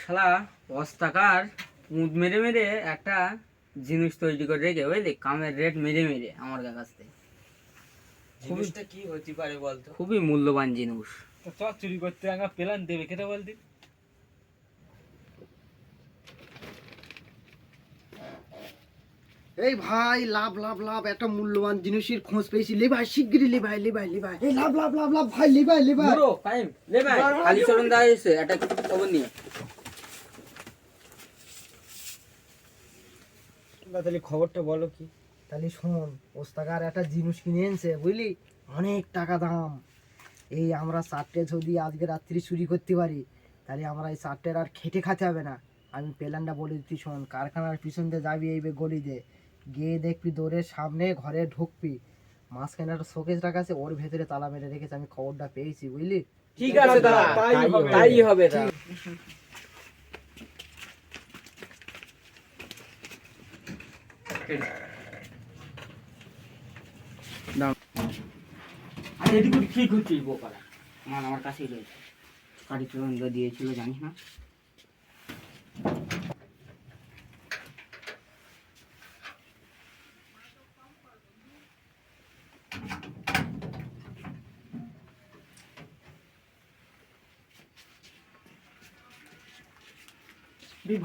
শালা 10 টাকার মুদ মেরে মেরে একটা জিনিস তৈরি করে রেখে বুঝলি, কামের রেট মেরে মেরে আমার কাছ থেকে। জিনিসটা কি হতে পারে বলতো? খুবই মূল্যবান জিনিস। চ চুরি করতে আঙ্গা প্ল্যান দেবে কেটে বলতি। এই ভাই লাভ লাভ লাভ, একটা মূল্যবান জিনিসের খোঁজ পেয়েছি। লে ভাই শিগগিরই লে ভাই লে ভাই লে ভাই, এই লাভ লাভ লাভ লাভ ভাই লে ভাই লে ভাই। পুরো টাইম লে ভাই, খালি চরণ দা এসে একটা খবর নিয়ে। তাহলে খবরটা বলো কি? তাহলে শোন, ওস্তাকার একটা জিনিস কিনে এনেছে বুঝলি, অনেক টাকা দাম। এই আমরা 4টে যদি আজকে রাত্রি চুরি করতে পারি, তাহলে আমরা এই 4টের আর খেটে খাতে হবে না। আমি প্ল্যানটা বলে দিচ্ছি শোন, কারখানার পিছন দিয়ে যাবি এই গলি দিয়ে, গিয়ে দেখবি দৌড়ের সামনে ঘরে ঢুকবি, মাঝখানে একটা শোকেস রাখা আছে, ওর ভেতরে তালা মেরে রেখেছে। আমি খবরটা পেয়েছি বুঝলি। ঠিক আছে দাদা, তাই হবে। আর এদিকে কি করছিস বোকারা? আমার কাছেই রয়েছে, গাড়ি চরণ দা দিয়েছিল জানিস না?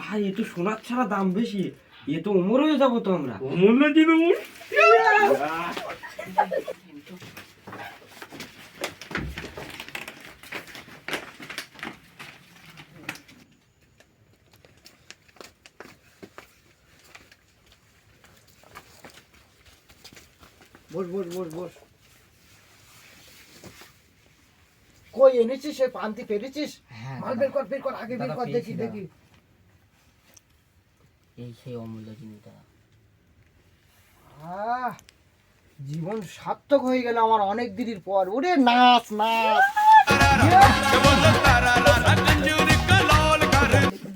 ভাই এ তো সোনার ছাড়া দাম বেশি, এ তো অমর হয়ে যাবো তো আমরা। অমর না জিনিস। বস বস বস বস। কই এনেছিস সে পান্তি পেরেছিস? হ্যাঁ মাল বের কর বের কর, আগে বের কর, দেখি দেখি। এই সেই অমূল্য জিনিসটা। জীবন সার্থক হয়ে গেল আমার অনেক দিনের পর। ওরে নাচ নাচ।